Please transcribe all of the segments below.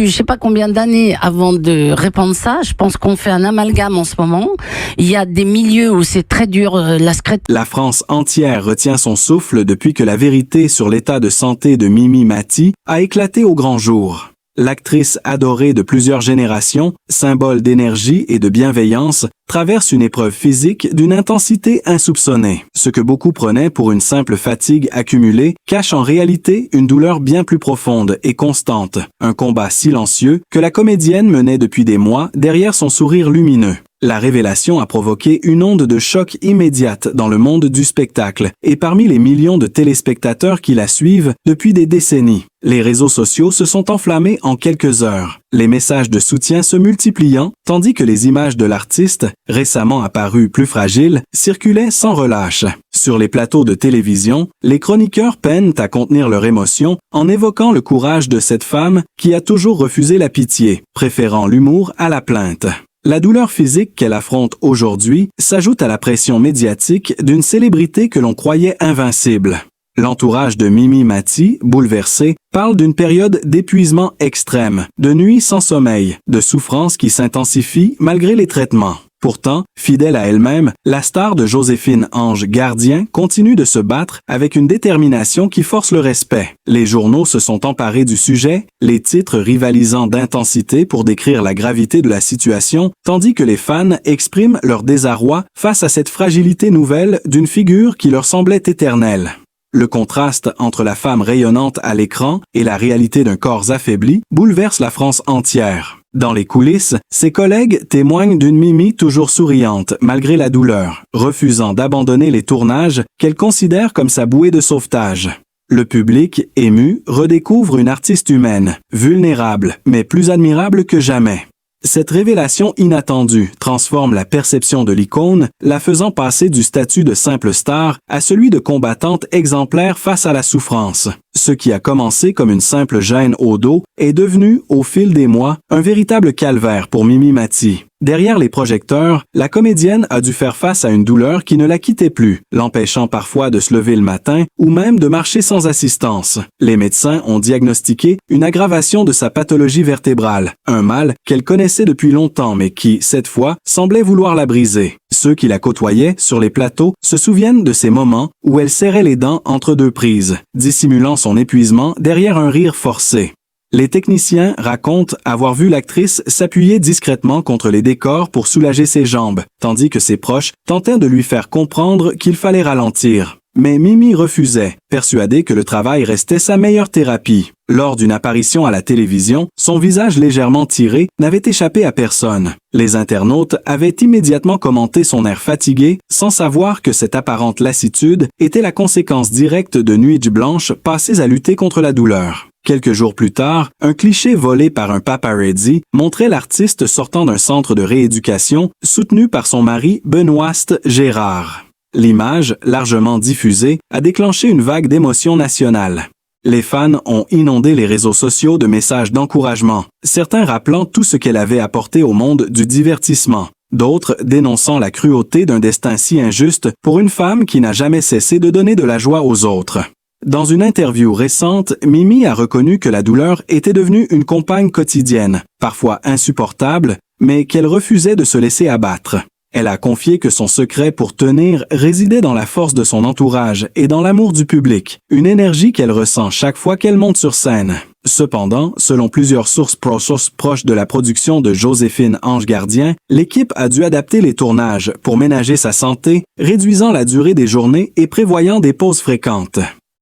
Je sais pas combien d'années avant de répandre ça. Je pense qu'on fait un amalgame en ce moment. Il y a des milieux où c'est très dur, la secrète. La France entière retient son souffle depuis que la vérité sur l'état de santé de Mimi Mati a éclaté au grand jour. L'actrice adorée de plusieurs générations, symbole d'énergie et de bienveillance, traverse une épreuve physique d'une intensité insoupçonnée. Ce que beaucoup prenaient pour une simple fatigue accumulée cache en réalité une douleur bien plus profonde et constante, un combat silencieux que la comédienne menait depuis des mois derrière son sourire lumineux. La révélation a provoqué une onde de choc immédiate dans le monde du spectacle et parmi les millions de téléspectateurs qui la suivent depuis des décennies. Les réseaux sociaux se sont enflammés en quelques heures, les messages de soutien se multipliant, tandis que les images de l'artiste, récemment apparues plus fragiles, circulaient sans relâche. Sur les plateaux de télévision, les chroniqueurs peinent à contenir leur émotion en évoquant le courage de cette femme qui a toujours refusé la pitié, préférant l'humour à la plainte. La douleur physique qu'elle affronte aujourd'hui s'ajoute à la pression médiatique d'une célébrité que l'on croyait invincible. L'entourage de Mimi Mati, bouleversé, parle d'une période d'épuisement extrême, de nuits sans sommeil, de souffrances qui s'intensifient malgré les traitements. Pourtant, fidèle à elle-même, la star de Joséphine Ange Gardien continue de se battre avec une détermination qui force le respect. Les journaux se sont emparés du sujet, les titres rivalisant d'intensité pour décrire la gravité de la situation, tandis que les fans expriment leur désarroi face à cette fragilité nouvelle d'une figure qui leur semblait éternelle. Le contraste entre la femme rayonnante à l'écran et la réalité d'un corps affaibli bouleverse la France entière. Dans les coulisses, ses collègues témoignent d'une Mimi toujours souriante malgré la douleur, refusant d'abandonner les tournages qu'elle considère comme sa bouée de sauvetage. Le public, ému, redécouvre une artiste humaine, vulnérable, mais plus admirable que jamais. Cette révélation inattendue transforme la perception de l'icône, la faisant passer du statut de simple star à celui de combattante exemplaire face à la souffrance. Ce qui a commencé comme une simple gêne au dos est devenu, au fil des mois, un véritable calvaire pour Mimi Mati. Derrière les projecteurs, la comédienne a dû faire face à une douleur qui ne la quittait plus, l'empêchant parfois de se lever le matin ou même de marcher sans assistance. Les médecins ont diagnostiqué une aggravation de sa pathologie vertébrale, un mal qu'elle connaissait depuis longtemps mais qui, cette fois, semblait vouloir la briser. Ceux qui la côtoyaient sur les plateaux se souviennent de ces moments où elle serrait les dents entre deux prises, dissimulant son épuisement derrière un rire forcé. Les techniciens racontent avoir vu l'actrice s'appuyer discrètement contre les décors pour soulager ses jambes, tandis que ses proches tentaient de lui faire comprendre qu'il fallait ralentir. Mais Mimi refusait, persuadée que le travail restait sa meilleure thérapie. Lors d'une apparition à la télévision, son visage légèrement tiré n'avait échappé à personne. Les internautes avaient immédiatement commenté son air fatigué, sans savoir que cette apparente lassitude était la conséquence directe de nuits blanches passées à lutter contre la douleur. Quelques jours plus tard, un cliché volé par un paparazzi montrait l'artiste sortant d'un centre de rééducation soutenu par son mari Benoît Gérard. L'image, largement diffusée, a déclenché une vague d'émotion nationale. Les fans ont inondé les réseaux sociaux de messages d'encouragement, certains rappelant tout ce qu'elle avait apporté au monde du divertissement, d'autres dénonçant la cruauté d'un destin si injuste pour une femme qui n'a jamais cessé de donner de la joie aux autres. Dans une interview récente, Mimi a reconnu que la douleur était devenue une compagne quotidienne, parfois insupportable, mais qu'elle refusait de se laisser abattre. Elle a confié que son secret pour tenir résidait dans la force de son entourage et dans l'amour du public, une énergie qu'elle ressent chaque fois qu'elle monte sur scène. Cependant, selon plusieurs sources proches de la production de Joséphine Ange Gardien, l'équipe a dû adapter les tournages pour ménager sa santé, réduisant la durée des journées et prévoyant des pauses fréquentes.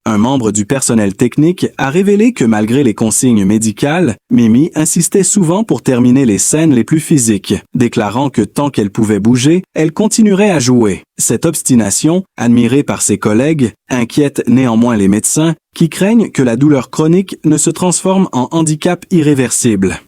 Un membre du personnel technique a révélé que malgré les consignes médicales, Mimi insistait souvent pour terminer les scènes les plus physiques, déclarant que tant qu'elle pouvait bouger, elle continuerait à jouer. Cette obstination, admirée par ses collègues, inquiète néanmoins les médecins, qui craignent que la douleur chronique ne se transforme en handicap irréversible.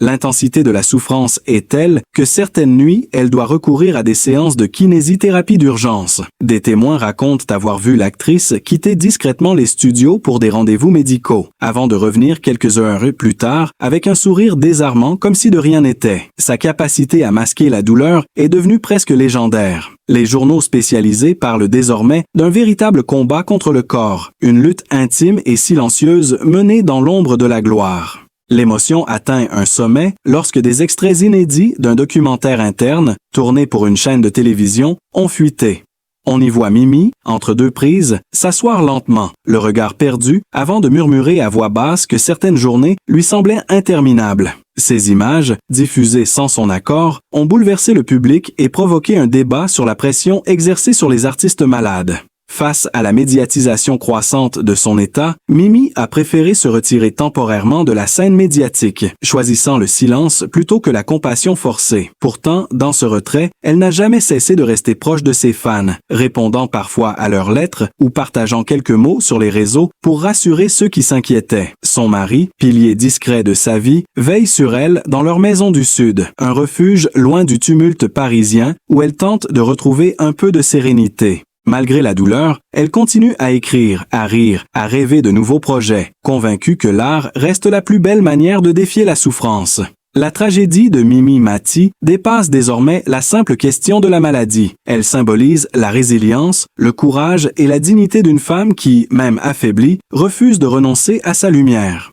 L'intensité de la souffrance est telle que certaines nuits, elle doit recourir à des séances de kinésithérapie d'urgence. Des témoins racontent avoir vu l'actrice quitter discrètement les studios pour des rendez-vous médicaux, avant de revenir quelques heures plus tard avec un sourire désarmant comme si de rien n'était. Sa capacité à masquer la douleur est devenue presque légendaire. Les journaux spécialisés parlent désormais d'un véritable combat contre le corps, une lutte intime et silencieuse menée dans l'ombre de la gloire. L'émotion atteint un sommet lorsque des extraits inédits d'un documentaire interne, tourné pour une chaîne de télévision, ont fuité. On y voit Mimi, entre deux prises, s'asseoir lentement, le regard perdu, avant de murmurer à voix basse que certaines journées lui semblaient interminables. Ces images, diffusées sans son accord, ont bouleversé le public et provoqué un débat sur la pression exercée sur les artistes malades. Face à la médiatisation croissante de son état, Mimi a préféré se retirer temporairement de la scène médiatique, choisissant le silence plutôt que la compassion forcée. Pourtant, dans ce retrait, elle n'a jamais cessé de rester proche de ses fans, répondant parfois à leurs lettres ou partageant quelques mots sur les réseaux pour rassurer ceux qui s'inquiétaient. Son mari, pilier discret de sa vie, veille sur elle dans leur maison du Sud, un refuge loin du tumulte parisien où elle tente de retrouver un peu de sérénité. Malgré la douleur, elle continue à écrire, à rire, à rêver de nouveaux projets, convaincue que l'art reste la plus belle manière de défier la souffrance. La tragédie de Mimi Mati dépasse désormais la simple question de la maladie. Elle symbolise la résilience, le courage et la dignité d'une femme qui, même affaiblie, refuse de renoncer à sa lumière.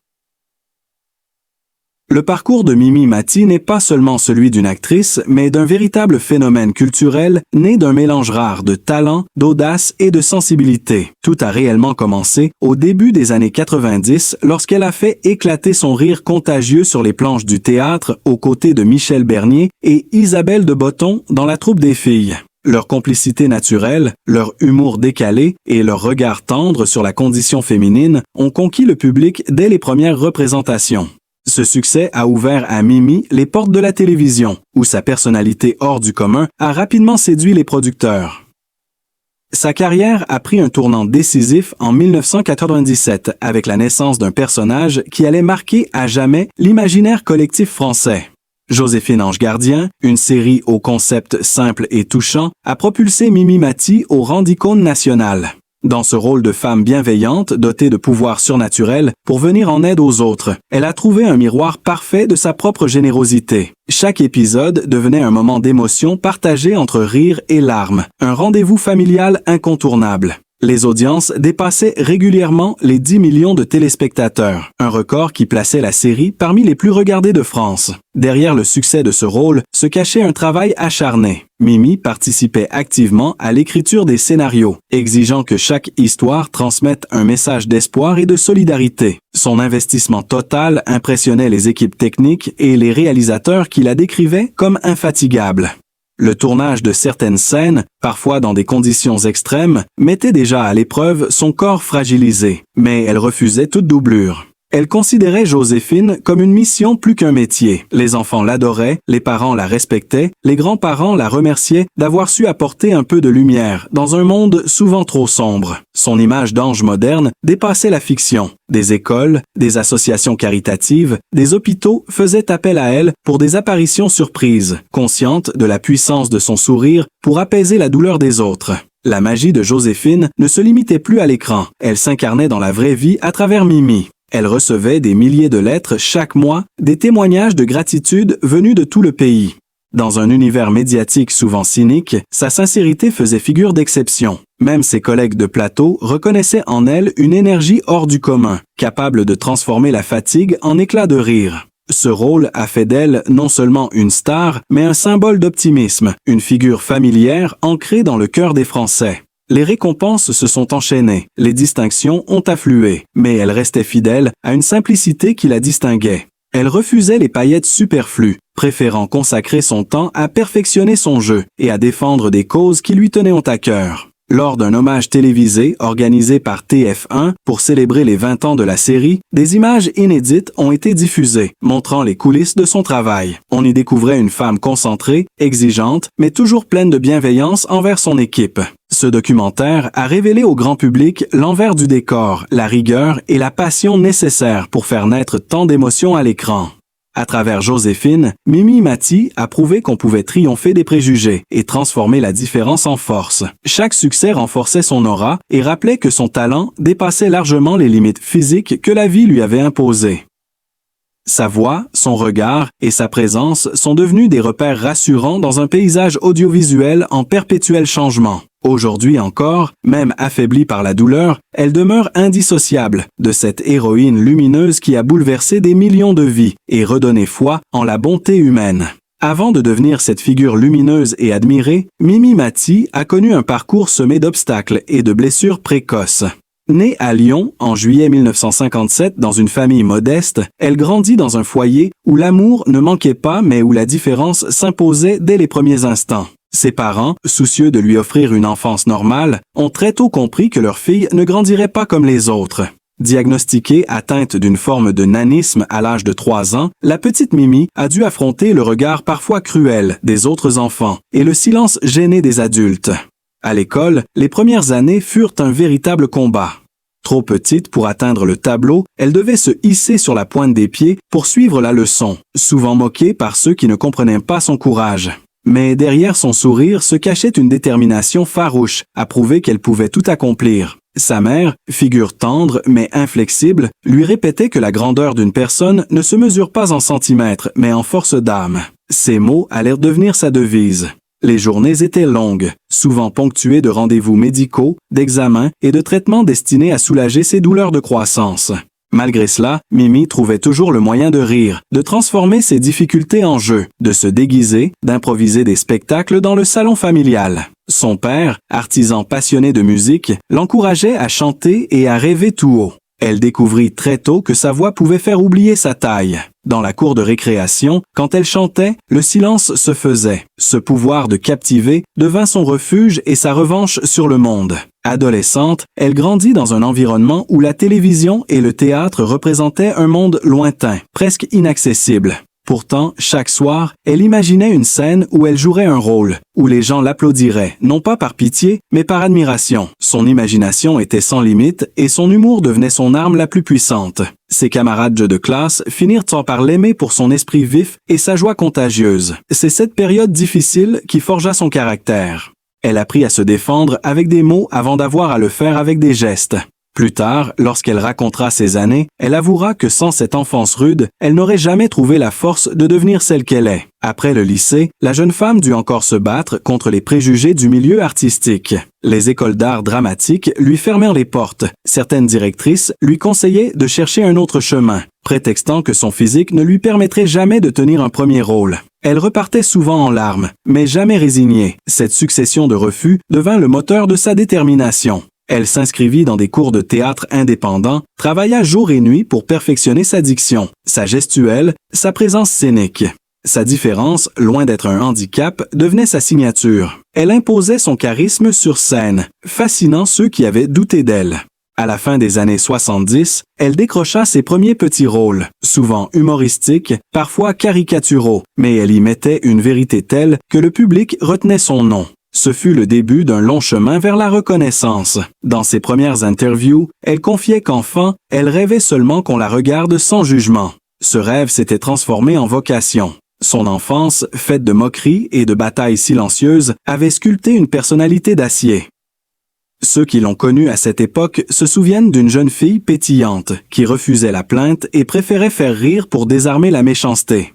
Le parcours de Mimi Mati n'est pas seulement celui d'une actrice, mais d'un véritable phénomène culturel né d'un mélange rare de talent, d'audace et de sensibilité. Tout a réellement commencé au début des années 90 lorsqu'elle a fait éclater son rire contagieux sur les planches du théâtre aux côtés de Michel Bernier et Isabelle de Botton dans La Troupe des filles. Leur complicité naturelle, leur humour décalé et leur regard tendre sur la condition féminine ont conquis le public dès les premières représentations. Ce succès a ouvert à Mimi les portes de la télévision, où sa personnalité hors du commun a rapidement séduit les producteurs. Sa carrière a pris un tournant décisif en 1997 avec la naissance d'un personnage qui allait marquer à jamais l'imaginaire collectif français. Joséphine Ange Gardien, une série au concept simple et touchant, a propulsé Mimi Mati au rang d'icône nationale. Dans ce rôle de femme bienveillante, dotée de pouvoirs surnaturels, pour venir en aide aux autres, elle a trouvé un miroir parfait de sa propre générosité. Chaque épisode devenait un moment d'émotion partagé entre rire et larmes, un rendez-vous familial incontournable. Les audiences dépassaient régulièrement les 10 millions de téléspectateurs, un record qui plaçait la série parmi les plus regardées de France. Derrière le succès de ce rôle se cachait un travail acharné. Mimi participait activement à l'écriture des scénarios, exigeant que chaque histoire transmette un message d'espoir et de solidarité. Son investissement total impressionnait les équipes techniques et les réalisateurs qui la décrivaient comme infatigable. Le tournage de certaines scènes, parfois dans des conditions extrêmes, mettait déjà à l'épreuve son corps fragilisé, mais elle refusait toute doublure. Elle considérait Joséphine comme une mission plus qu'un métier. Les enfants l'adoraient, les parents la respectaient, les grands-parents la remerciaient d'avoir su apporter un peu de lumière dans un monde souvent trop sombre. Son image d'ange moderne dépassait la fiction. Des écoles, des associations caritatives, des hôpitaux faisaient appel à elle pour des apparitions surprises, conscientes de la puissance de son sourire pour apaiser la douleur des autres. La magie de Joséphine ne se limitait plus à l'écran. Elle s'incarnait dans la vraie vie à travers Mimi. Elle recevait des milliers de lettres chaque mois, des témoignages de gratitude venus de tout le pays. Dans un univers médiatique souvent cynique, sa sincérité faisait figure d'exception. Même ses collègues de plateau reconnaissaient en elle une énergie hors du commun, capable de transformer la fatigue en éclats de rire. Ce rôle a fait d'elle non seulement une star, mais un symbole d'optimisme, une figure familière ancrée dans le cœur des Français. Les récompenses se sont enchaînées, les distinctions ont afflué, mais elle restait fidèle à une simplicité qui la distinguait. Elle refusait les paillettes superflues, préférant consacrer son temps à perfectionner son jeu et à défendre des causes qui lui tenaient à cœur. Lors d'un hommage télévisé organisé par TF1 pour célébrer les 20 ans de la série, des images inédites ont été diffusées, montrant les coulisses de son travail. On y découvrait une femme concentrée, exigeante, mais toujours pleine de bienveillance envers son équipe. Ce documentaire a révélé au grand public l'envers du décor, la rigueur et la passion nécessaires pour faire naître tant d'émotions à l'écran. À travers Joséphine, Mimi Mati a prouvé qu'on pouvait triompher des préjugés et transformer la différence en force. Chaque succès renforçait son aura et rappelait que son talent dépassait largement les limites physiques que la vie lui avait imposées. Sa voix, son regard et sa présence sont devenus des repères rassurants dans un paysage audiovisuel en perpétuel changement. Aujourd'hui encore, même affaiblie par la douleur, elle demeure indissociable de cette héroïne lumineuse qui a bouleversé des millions de vies et redonné foi en la bonté humaine. Avant de devenir cette figure lumineuse et admirée, Mimi Mati a connu un parcours semé d'obstacles et de blessures précoces. Née à Lyon en juillet 1957 dans une famille modeste, elle grandit dans un foyer où l'amour ne manquait pas mais où la différence s'imposait dès les premiers instants. Ses parents, soucieux de lui offrir une enfance normale, ont très tôt compris que leur fille ne grandirait pas comme les autres. Diagnostiquée atteinte d'une forme de nanisme à l'âge de 3 ans, la petite Mimi a dû affronter le regard parfois cruel des autres enfants et le silence gêné des adultes. À l'école, les premières années furent un véritable combat. Trop petite pour atteindre le tableau, elle devait se hisser sur la pointe des pieds pour suivre la leçon, souvent moquée par ceux qui ne comprenaient pas son courage. Mais derrière son sourire se cachait une détermination farouche à prouver qu'elle pouvait tout accomplir. Sa mère, figure tendre mais inflexible, lui répétait que la grandeur d'une personne ne se mesure pas en centimètres mais en force d'âme. Ces mots allèrent devenir sa devise. Les journées étaient longues, souvent ponctuées de rendez-vous médicaux, d'examens et de traitements destinés à soulager ses douleurs de croissance. Malgré cela, Mimi trouvait toujours le moyen de rire, de transformer ses difficultés en jeu, de se déguiser, d'improviser des spectacles dans le salon familial. Son père, artisan passionné de musique, l'encourageait à chanter et à rêver tout haut. Elle découvrit très tôt que sa voix pouvait faire oublier sa taille. Dans la cour de récréation, quand elle chantait, le silence se faisait. Ce pouvoir de captiver devint son refuge et sa revanche sur le monde. Adolescente, elle grandit dans un environnement où la télévision et le théâtre représentaient un monde lointain, presque inaccessible. Pourtant, chaque soir, elle imaginait une scène où elle jouerait un rôle, où les gens l'applaudiraient, non pas par pitié, mais par admiration. Son imagination était sans limite et son humour devenait son arme la plus puissante. Ses camarades de classe finirent par l'aimer pour son esprit vif et sa joie contagieuse. C'est cette période difficile qui forgea son caractère. Elle apprit à se défendre avec des mots avant d'avoir à le faire avec des gestes. Plus tard, lorsqu'elle racontera ses années, elle avouera que sans cette enfance rude, elle n'aurait jamais trouvé la force de devenir celle qu'elle est. Après le lycée, la jeune femme dut encore se battre contre les préjugés du milieu artistique. Les écoles d'art dramatique lui fermèrent les portes. Certaines directrices lui conseillaient de chercher un autre chemin, prétextant que son physique ne lui permettrait jamais de tenir un premier rôle. Elle repartait souvent en larmes, mais jamais résignée. Cette succession de refus devint le moteur de sa détermination. Elle s'inscrivit dans des cours de théâtre indépendants, travailla jour et nuit pour perfectionner sa diction, sa gestuelle, sa présence scénique. Sa différence, loin d'être un handicap, devenait sa signature. Elle imposait son charisme sur scène, fascinant ceux qui avaient douté d'elle. À la fin des années 70, elle décrocha ses premiers petits rôles, souvent humoristiques, parfois caricaturaux, mais elle y mettait une vérité telle que le public retenait son nom. Ce fut le début d'un long chemin vers la reconnaissance. Dans ses premières interviews, elle confiait qu'enfant, elle rêvait seulement qu'on la regarde sans jugement. Ce rêve s'était transformé en vocation. Son enfance, faite de moqueries et de batailles silencieuses, avait sculpté une personnalité d'acier. Ceux qui l'ont connue à cette époque se souviennent d'une jeune fille pétillante, qui refusait la plainte et préférait faire rire pour désarmer la méchanceté.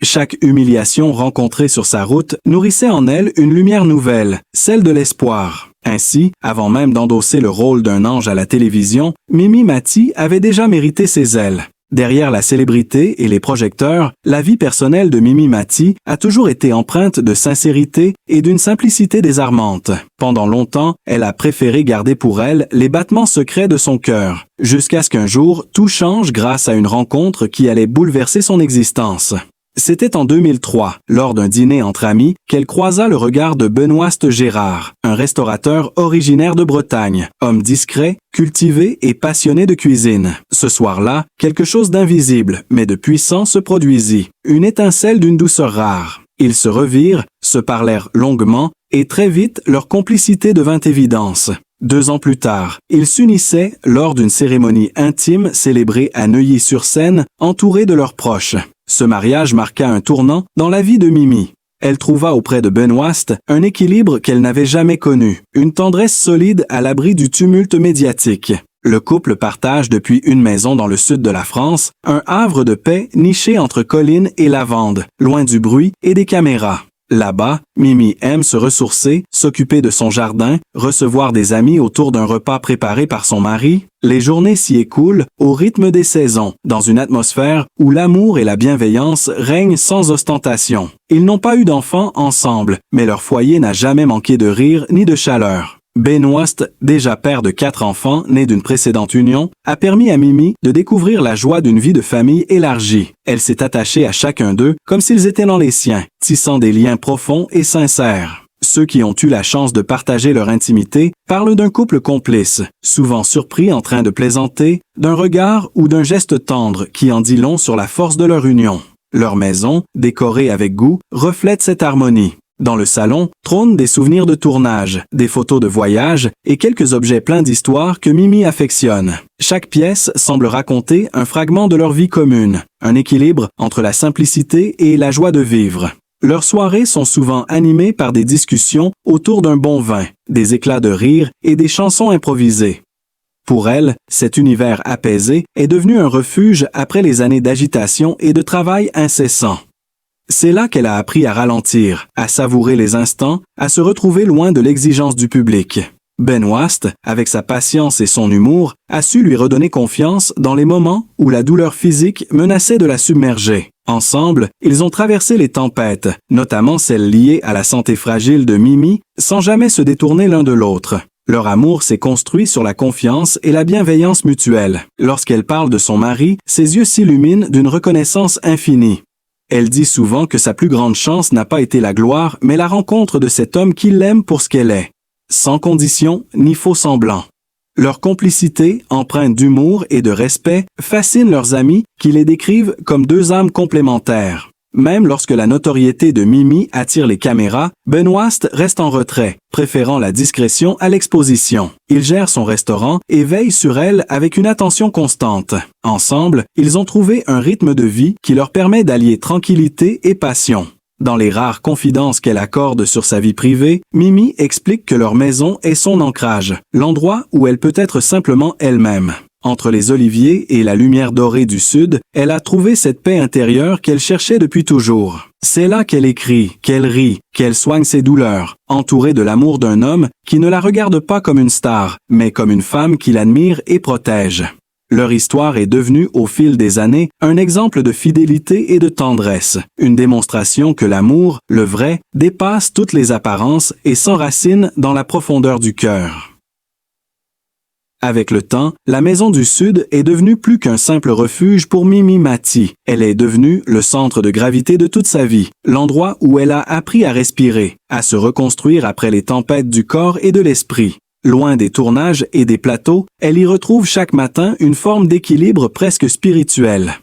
Chaque humiliation rencontrée sur sa route nourrissait en elle une lumière nouvelle, celle de l'espoir. Ainsi, avant même d'endosser le rôle d'un ange à la télévision, Mimi Mati avait déjà mérité ses ailes. Derrière la célébrité et les projecteurs, la vie personnelle de Mimi Mati a toujours été empreinte de sincérité et d'une simplicité désarmante. Pendant longtemps, elle a préféré garder pour elle les battements secrets de son cœur, jusqu'à ce qu'un jour, tout change grâce à une rencontre qui allait bouleverser son existence. C'était en 2003, lors d'un dîner entre amis, qu'elle croisa le regard de Benoît Gérard, un restaurateur originaire de Bretagne, homme discret, cultivé et passionné de cuisine. Ce soir-là, quelque chose d'invisible, mais de puissant se produisit, une étincelle d'une douceur rare. Ils se revirent, se parlèrent longuement, et très vite leur complicité devint évidence. 2 ans plus tard, ils s'unissaient lors d'une cérémonie intime célébrée à Neuilly-sur-Seine, entourés de leurs proches. Ce mariage marqua un tournant dans la vie de Mimi. Elle trouva auprès de Benoît un équilibre qu'elle n'avait jamais connu, une tendresse solide à l'abri du tumulte médiatique. Le couple partage depuis une maison dans le sud de la France, un havre de paix niché entre collines et lavandes, loin du bruit et des caméras. Là-bas, Mimi aime se ressourcer, s'occuper de son jardin, recevoir des amis autour d'un repas préparé par son mari. Les journées s'y écoulent au rythme des saisons, dans une atmosphère où l'amour et la bienveillance règnent sans ostentation. Ils n'ont pas eu d'enfants ensemble, mais leur foyer n'a jamais manqué de rire ni de chaleur. Ben Wast, déjà père de 4 enfants nés d'une précédente union, a permis à Mimi de découvrir la joie d'une vie de famille élargie. Elle s'est attachée à chacun d'eux comme s'ils étaient dans les siens, tissant des liens profonds et sincères. Ceux qui ont eu la chance de partager leur intimité parlent d'un couple complice, souvent surpris en train de plaisanter, d'un regard ou d'un geste tendre qui en dit long sur la force de leur union. Leur maison, décorée avec goût, reflète cette harmonie. Dans le salon, trônent des souvenirs de tournage, des photos de voyage et quelques objets pleins d'histoires que Mimi affectionne. Chaque pièce semble raconter un fragment de leur vie commune, un équilibre entre la simplicité et la joie de vivre. Leurs soirées sont souvent animées par des discussions autour d'un bon vin, des éclats de rire et des chansons improvisées. Pour elle, cet univers apaisé est devenu un refuge après les années d'agitation et de travail incessant. C'est là qu'elle a appris à ralentir, à savourer les instants, à se retrouver loin de l'exigence du public. Ben Wast, avec sa patience et son humour, a su lui redonner confiance dans les moments où la douleur physique menaçait de la submerger. Ensemble, ils ont traversé les tempêtes, notamment celles liées à la santé fragile de Mimi, sans jamais se détourner l'un de l'autre. Leur amour s'est construit sur la confiance et la bienveillance mutuelle. Lorsqu'elle parle de son mari, ses yeux s'illuminent d'une reconnaissance infinie. Elle dit souvent que sa plus grande chance n'a pas été la gloire, mais la rencontre de cet homme qui l'aime pour ce qu'elle est. Sans condition, ni faux semblant. Leur complicité, empreinte d'humour et de respect, fascine leurs amis qui les décrivent comme 2 âmes complémentaires. Même lorsque la notoriété de Mimi attire les caméras, Ben Wast reste en retrait, préférant la discrétion à l'exposition. Il gère son restaurant et veille sur elle avec une attention constante. Ensemble, ils ont trouvé un rythme de vie qui leur permet d'allier tranquillité et passion. Dans les rares confidences qu'elle accorde sur sa vie privée, Mimi explique que leur maison est son ancrage, l'endroit où elle peut être simplement elle-même. Entre les oliviers et la lumière dorée du sud, elle a trouvé cette paix intérieure qu'elle cherchait depuis toujours. C'est là qu'elle écrit, qu'elle rit, qu'elle soigne ses douleurs, entourée de l'amour d'un homme qui ne la regarde pas comme une star, mais comme une femme qui l'admire et protège. Leur histoire est devenue, au fil des années, un exemple de fidélité et de tendresse, une démonstration que l'amour, le vrai, dépasse toutes les apparences et s'enracine dans la profondeur du cœur. Avec le temps, la Maison du Sud est devenue plus qu'un simple refuge pour Mimi Mati. Elle est devenue le centre de gravité de toute sa vie, l'endroit où elle a appris à respirer, à se reconstruire après les tempêtes du corps et de l'esprit. Loin des tournages et des plateaux, elle y retrouve chaque matin une forme d'équilibre presque spirituel.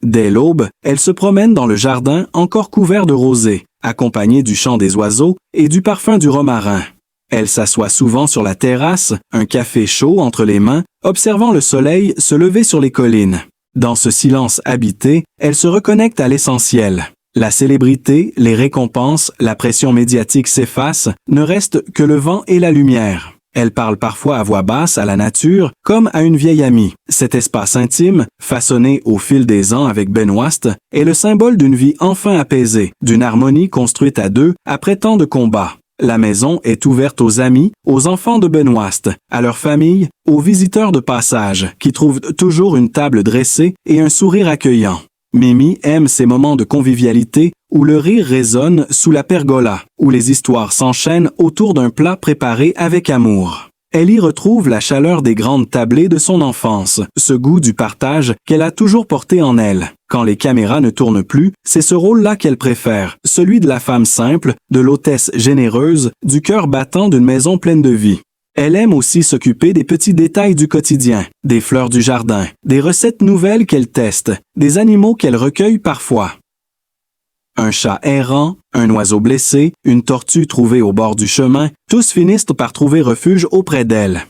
Dès l'aube, elle se promène dans le jardin encore couvert de rosée, accompagnée du chant des oiseaux et du parfum du romarin. Elle s'assoit souvent sur la terrasse, un café chaud entre les mains, observant le soleil se lever sur les collines. Dans ce silence habité, elle se reconnecte à l'essentiel. La célébrité, les récompenses, la pression médiatique s'effacent, ne reste que le vent et la lumière. Elle parle parfois à voix basse à la nature, comme à une vieille amie. Cet espace intime, façonné au fil des ans avec Ben Wast, est le symbole d'une vie enfin apaisée, d'une harmonie construite à 2 après tant de combats. La maison est ouverte aux amis, aux enfants de Ben Wast, à leur famille, aux visiteurs de passage, qui trouvent toujours une table dressée et un sourire accueillant. Mimi aime ces moments de convivialité où le rire résonne sous la pergola, où les histoires s'enchaînent autour d'un plat préparé avec amour. Elle y retrouve la chaleur des grandes tablées de son enfance, ce goût du partage qu'elle a toujours porté en elle. Quand les caméras ne tournent plus, c'est ce rôle-là qu'elle préfère, celui de la femme simple, de l'hôtesse généreuse, du cœur battant d'une maison pleine de vie. Elle aime aussi s'occuper des petits détails du quotidien, des fleurs du jardin, des recettes nouvelles qu'elle teste, des animaux qu'elle recueille parfois. Un chat errant, un oiseau blessé, une tortue trouvée au bord du chemin, tous finissent par trouver refuge auprès d'elle.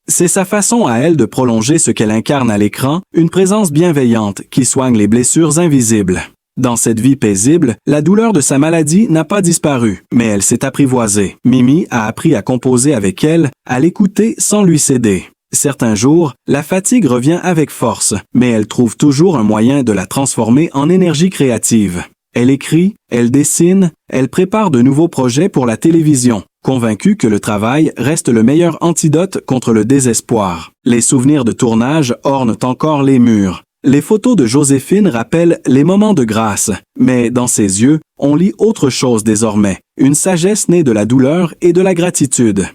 C'est sa façon à elle de prolonger ce qu'elle incarne à l'écran, une présence bienveillante qui soigne les blessures invisibles. Dans cette vie paisible, la douleur de sa maladie n'a pas disparu, mais elle s'est apprivoisée. Mimi a appris à composer avec elle, à l'écouter sans lui céder. Certains jours, la fatigue revient avec force, mais elle trouve toujours un moyen de la transformer en énergie créative. Elle écrit, elle dessine, elle prépare de nouveaux projets pour la télévision, convaincue que le travail reste le meilleur antidote contre le désespoir. Les souvenirs de tournage ornent encore les murs. Les photos de Joséphine rappellent les moments de grâce, mais dans ses yeux, on lit autre chose désormais, une sagesse née de la douleur et de la gratitude.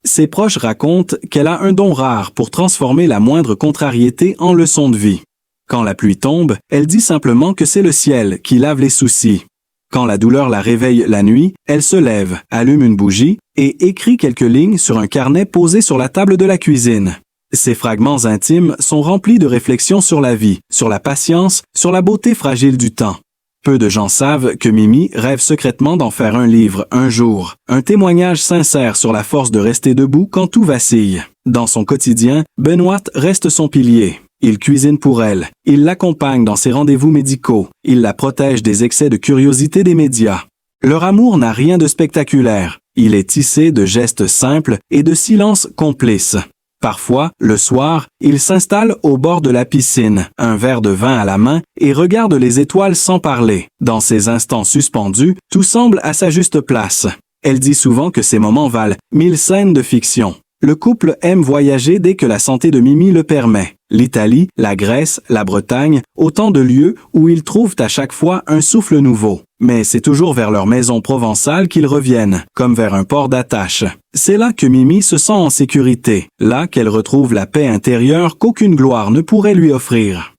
Ses proches racontent qu'elle a un don rare pour transformer la moindre contrariété en leçon de vie. Quand la pluie tombe, elle dit simplement que c'est le ciel qui lave les soucis. Quand la douleur la réveille la nuit, elle se lève, allume une bougie et écrit quelques lignes sur un carnet posé sur la table de la cuisine. Ces fragments intimes sont remplis de réflexions sur la vie, sur la patience, sur la beauté fragile du temps. Peu de gens savent que Mimi rêve secrètement d'en faire un livre un jour, un témoignage sincère sur la force de rester debout quand tout vacille. Dans son quotidien, Benoît reste son pilier. Il cuisine pour elle, il l'accompagne dans ses rendez-vous médicaux, il la protège des excès de curiosité des médias. Leur amour n'a rien de spectaculaire, il est tissé de gestes simples et de silences complices. Parfois, le soir, il s'installe au bord de la piscine, un verre de vin à la main, et regarde les étoiles sans parler. Dans ces instants suspendus, tout semble à sa juste place. Elle dit souvent que ces moments valent 1000 scènes de fiction. Le couple aime voyager dès que la santé de Mimi le permet. L'Italie, la Grèce, la Bretagne, autant de lieux où ils trouvent à chaque fois un souffle nouveau. Mais c'est toujours vers leur maison provençale qu'ils reviennent, comme vers un port d'attache. C'est là que Mimi se sent en sécurité, là qu'elle retrouve la paix intérieure qu'aucune gloire ne pourrait lui offrir.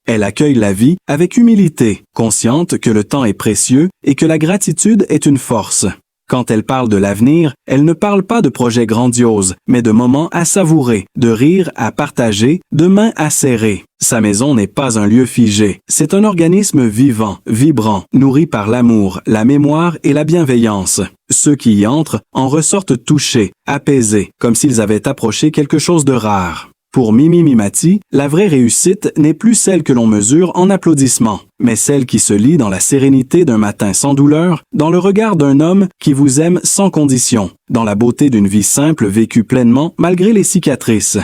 Elle accueille la vie avec humilité, consciente que le temps est précieux et que la gratitude est une force. Quand elle parle de l'avenir, elle ne parle pas de projets grandioses, mais de moments à savourer, de rires à partager, de mains à serrer. Sa maison n'est pas un lieu figé, c'est un organisme vivant, vibrant, nourri par l'amour, la mémoire et la bienveillance. Ceux qui y entrent en ressortent touchés, apaisés, comme s'ils avaient approché quelque chose de rare. Pour Mimi Mimati, la vraie réussite n'est plus celle que l'on mesure en applaudissements, mais celle qui se lit dans la sérénité d'un matin sans douleur, dans le regard d'un homme qui vous aime sans condition, dans la beauté d'une vie simple vécue pleinement malgré les cicatrices.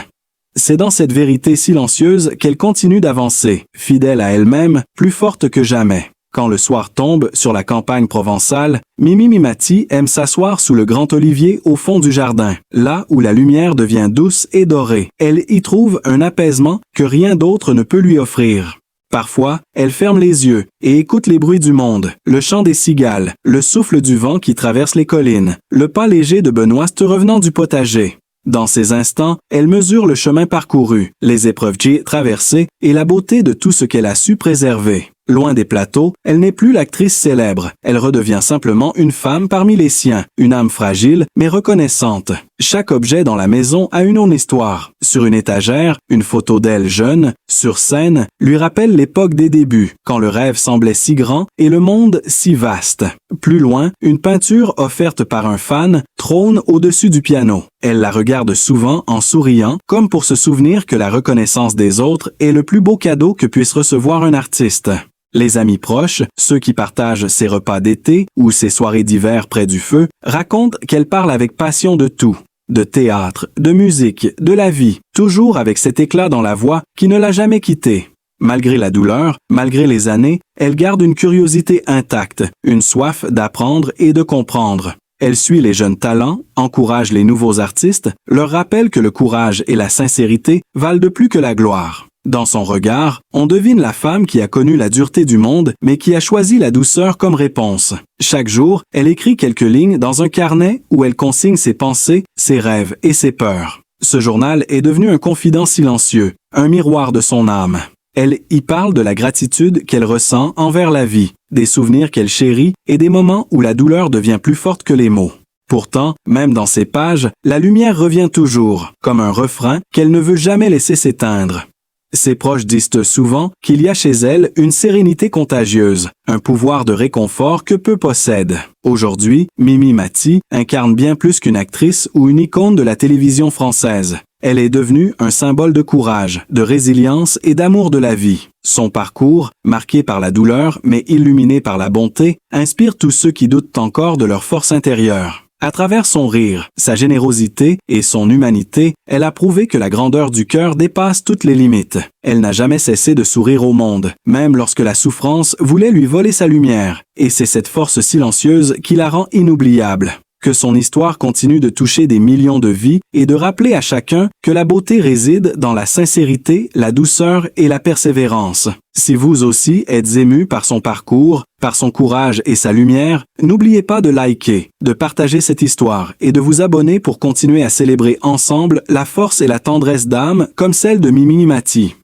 C'est dans cette vérité silencieuse qu'elle continue d'avancer, fidèle à elle-même, plus forte que jamais. Quand le soir tombe sur la campagne provençale, Mimi Mimati aime s'asseoir sous le grand olivier au fond du jardin, là où la lumière devient douce et dorée. Elle y trouve un apaisement que rien d'autre ne peut lui offrir. Parfois, elle ferme les yeux et écoute les bruits du monde, le chant des cigales, le souffle du vent qui traverse les collines, le pas léger de Benoît revenant du potager. Dans ces instants, elle mesure le chemin parcouru, les épreuves traversées et la beauté de tout ce qu'elle a su préserver. Loin des plateaux, elle n'est plus l'actrice célèbre. Elle redevient simplement une femme parmi les siens, une âme fragile mais reconnaissante. Chaque objet dans la maison a une histoire. Sur une étagère, une photo d'elle jeune, sur scène, lui rappelle l'époque des débuts, quand le rêve semblait si grand et le monde si vaste. Plus loin, une peinture offerte par un fan trône au-dessus du piano. Elle la regarde souvent en souriant, comme pour se souvenir que la reconnaissance des autres est le plus beau cadeau que puisse recevoir un artiste. Les amis proches, ceux qui partagent ses repas d'été ou ses soirées d'hiver près du feu, racontent qu'elle parle avec passion de tout. De théâtre, de musique, de la vie, toujours avec cet éclat dans la voix qui ne l'a jamais quittée. Malgré la douleur, malgré les années, elle garde une curiosité intacte, une soif d'apprendre et de comprendre. Elle suit les jeunes talents, encourage les nouveaux artistes, leur rappelle que le courage et la sincérité valent de plus que la gloire. Dans son regard, on devine la femme qui a connu la dureté du monde, mais qui a choisi la douceur comme réponse. Chaque jour, elle écrit quelques lignes dans un carnet où elle consigne ses pensées, ses rêves et ses peurs. Ce journal est devenu un confident silencieux, un miroir de son âme. Elle y parle de la gratitude qu'elle ressent envers la vie, des souvenirs qu'elle chérit et des moments où la douleur devient plus forte que les mots. Pourtant, même dans ces pages, la lumière revient toujours, comme un refrain qu'elle ne veut jamais laisser s'éteindre. Ses proches disent souvent qu'il y a chez elle une sérénité contagieuse, un pouvoir de réconfort que peu possèdent. Aujourd'hui, Mimi Mimati incarne bien plus qu'une actrice ou une icône de la télévision française. Elle est devenue un symbole de courage, de résilience et d'amour de la vie. Son parcours, marqué par la douleur mais illuminé par la bonté, inspire tous ceux qui doutent encore de leur force intérieure. À travers son rire, sa générosité et son humanité, elle a prouvé que la grandeur du cœur dépasse toutes les limites. Elle n'a jamais cessé de sourire au monde, même lorsque la souffrance voulait lui voler sa lumière. Et c'est cette force silencieuse qui la rend inoubliable. Que son histoire continue de toucher des millions de vies et de rappeler à chacun que la beauté réside dans la sincérité, la douceur et la persévérance. Si vous aussi êtes ému par son parcours, par son courage et sa lumière, n'oubliez pas de liker, de partager cette histoire et de vous abonner pour continuer à célébrer ensemble la force et la tendresse d'âme comme celle de Mimi Mati.